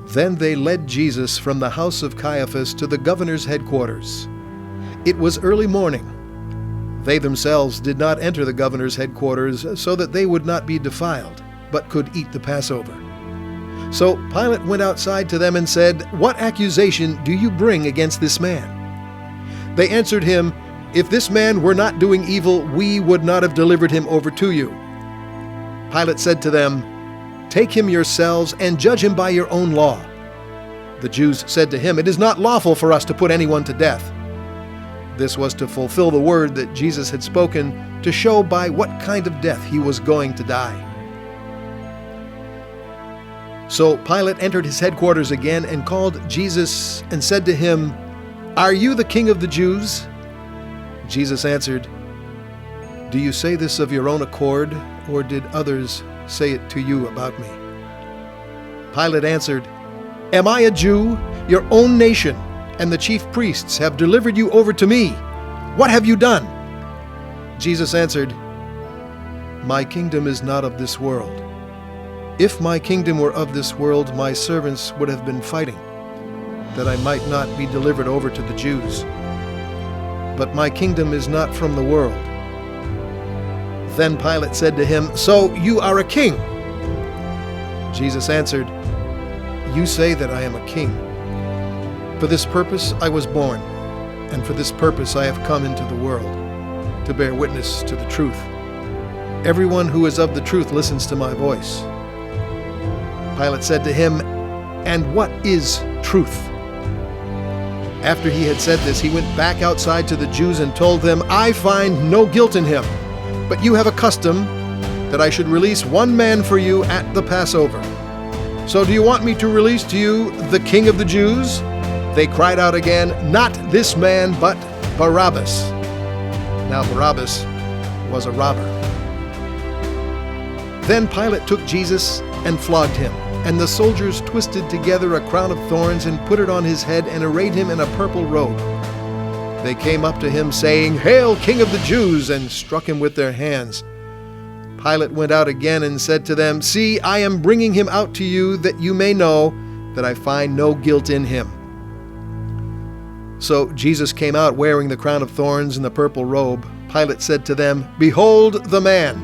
Then they led Jesus from the house of Caiaphas to the governor's headquarters. It was early morning. They themselves did not enter the governor's headquarters so that they would not be defiled, but could eat the Passover. So Pilate went outside to them and said, "What accusation do you bring against this man?" They answered him, "If this man were not doing evil, we would not have delivered him over to you." Pilate said to them, "Take him yourselves and judge him by your own law." The Jews said to him, "It is not lawful for us to put anyone to death." This was to fulfill the word that Jesus had spoken, to show by what kind of death he was going to die. So Pilate entered his headquarters again and called Jesus and said to him, "Are you the king of the Jews?" Jesus answered, "Do you say this of your own accord, or did others say it to you about me?" Pilate answered, "Am I a Jew? Your own nation and the chief priests have delivered you over to me. What have you done?" Jesus answered, "My kingdom is not of this world. If my kingdom were of this world, my servants would have been fighting, that I might not be delivered over to the Jews. But my kingdom is not from the world." Then Pilate said to him, "So you are a king?" Jesus answered, "You say that I am a king. For this purpose I was born, and for this purpose I have come into the world, to bear witness to the truth. Everyone who is of the truth listens to my voice." Pilate said to him, "And what is truth?" After he had said this, he went back outside to the Jews and told them, "I find no guilt in him, but you have a custom that I should release one man for you at the Passover. So do you want me to release to you the King of the Jews?" They cried out again, "Not this man, but Barabbas." Now Barabbas was a robber. Then Pilate took Jesus and flogged him, and the soldiers twisted together a crown of thorns and put it on his head and arrayed him in a purple robe. They came up to him, saying, "Hail, King of the Jews!" and struck him with their hands. Pilate went out again and said to them, "See, I am bringing him out to you, that you may know that I find no guilt in him." So Jesus came out wearing the crown of thorns and the purple robe. Pilate said to them, "Behold the man!"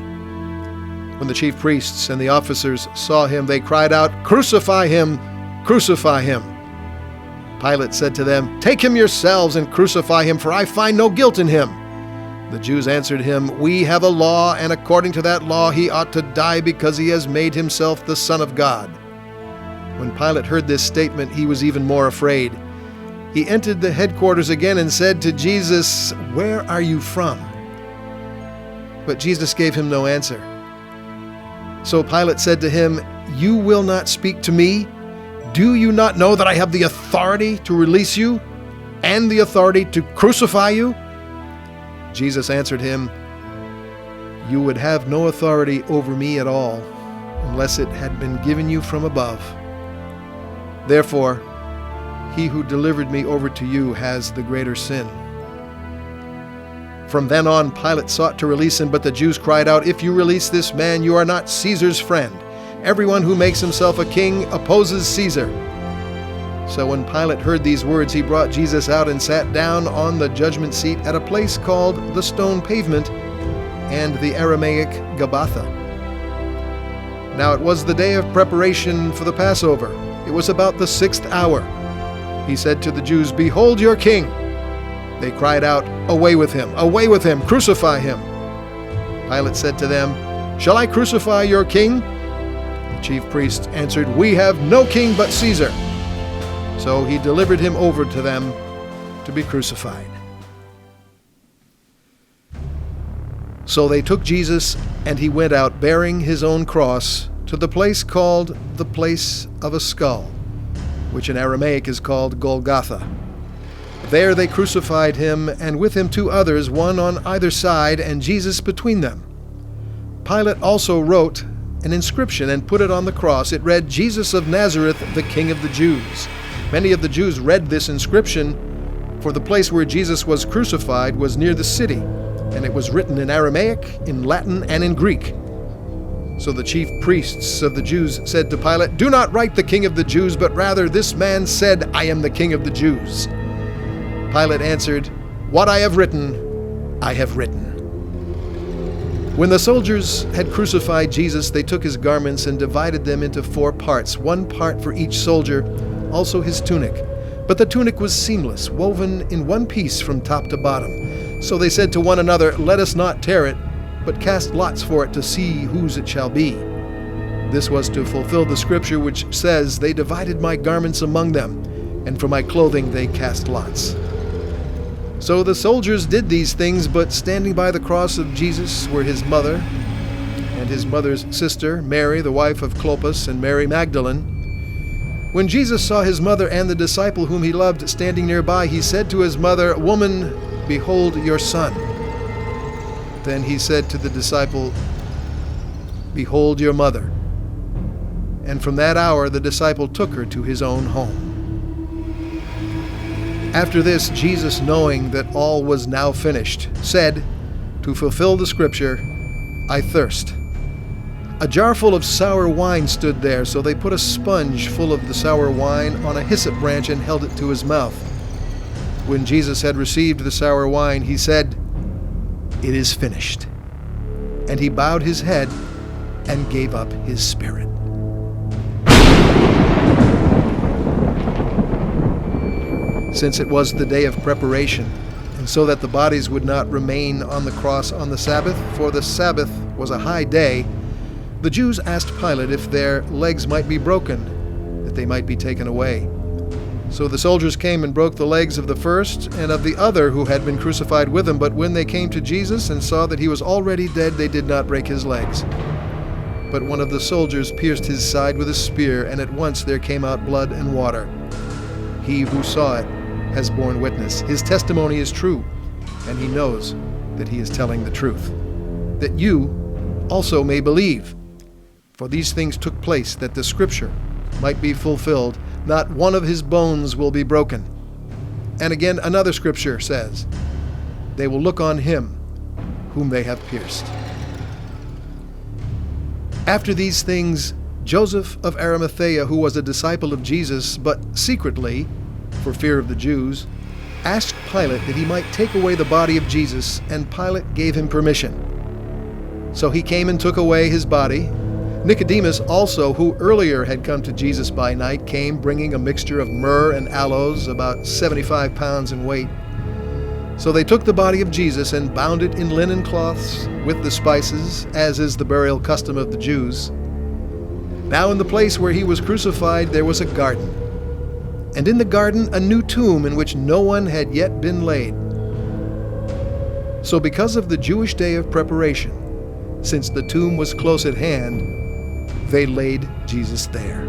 When the chief priests and the officers saw him, they cried out, "Crucify him! Crucify him!" Pilate said to them, "Take him yourselves and crucify him, for I find no guilt in him." The Jews answered him, "We have a law, and according to that law he ought to die because he has made himself the Son of God." When Pilate heard this statement, he was even more afraid. He entered the headquarters again and said to Jesus, "Where are you from?" But Jesus gave him no answer. So Pilate said to him, "You will not speak to me? Do you not know that I have the authority to release you and the authority to crucify you?" Jesus answered him, "You would have no authority over me at all, unless it had been given you from above. Therefore, he who delivered me over to you has the greater sin." From then on, Pilate sought to release him, but the Jews cried out, "If you release this man, you are not Caesar's friend. Everyone who makes himself a king opposes Caesar." So when Pilate heard these words, he brought Jesus out and sat down on the judgment seat at a place called the Stone Pavement, and the Aramaic Gabbatha. Now it was the day of preparation for the Passover. It was about the 6th hour. He said to the Jews, "Behold your king!" They cried out, "Away with him! Away with him! Crucify him!" Pilate said to them, "Shall I crucify your king?" The chief priests answered, "We have no king but Caesar." So he delivered him over to them to be crucified. So they took Jesus, and he went out bearing his own cross to the place called the Place of a Skull, which in Aramaic is called Golgotha. There they crucified him, and with him 2 others, one on either side, and Jesus between them. Pilate also wrote an inscription and put it on the cross. It read, "Jesus of Nazareth, the King of the Jews." Many of the Jews read this inscription, for the place where Jesus was crucified was near the city, and it was written in Aramaic, in Latin, and in Greek. So the chief priests of the Jews said to Pilate, "Do not write the King of the Jews, but rather this man said, 'I am the King of the Jews.'" Pilate answered, "What I have written, I have written." When the soldiers had crucified Jesus, they took his garments and divided them into 4 parts, 1 part for each soldier, also his tunic. But the tunic was seamless, woven in one piece from top to bottom. So they said to one another, "Let us not tear it, but cast lots for it to see whose it shall be." This was to fulfill the scripture which says, "They divided my garments among them, and for my clothing they cast lots." So the soldiers did these things, but standing by the cross of Jesus were his mother and his mother's sister, Mary, the wife of Clopas, and Mary Magdalene. When Jesus saw his mother and the disciple whom he loved standing nearby, he said to his mother, "Woman, behold your son." Then he said to the disciple, "Behold your mother." And from that hour the disciple took her to his own home. After this, Jesus, knowing that all was now finished, said, to fulfill the scripture, "I thirst." A jar full of sour wine stood there, so they put a sponge full of the sour wine on a hyssop branch and held it to his mouth. When Jesus had received the sour wine, he said, "It is finished." And he bowed his head and gave up his spirit. Since it was the day of preparation, and so that the bodies would not remain on the cross on the Sabbath, for the Sabbath was a high day, the Jews asked Pilate if their legs might be broken, that they might be taken away. So the soldiers came and broke the legs of the first and of the other who had been crucified with him. But when they came to Jesus and saw that he was already dead, they did not break his legs. But one of the soldiers pierced his side with a spear, and at once there came out blood and water. He who saw it has borne witness. His testimony is true, and he knows that he is telling the truth, that you also may believe. For these things took place that the scripture might be fulfilled, "Not one of his bones will be broken." And again another scripture says, "They will look on him whom they have pierced." After these things, Joseph of Arimathea, who was a disciple of Jesus, but secretly, for fear of the Jews, asked Pilate that he might take away the body of Jesus, and Pilate gave him permission. So he came and took away his body. Nicodemus also, who earlier had come to Jesus by night, came bringing a mixture of myrrh and aloes, about 75 pounds in weight. So they took the body of Jesus and bound it in linen cloths with the spices, as is the burial custom of the Jews. Now in the place where he was crucified there was a garden, and in the garden a new tomb in which no one had yet been laid. So because of the Jewish day of preparation, since the tomb was close at hand, they laid Jesus there.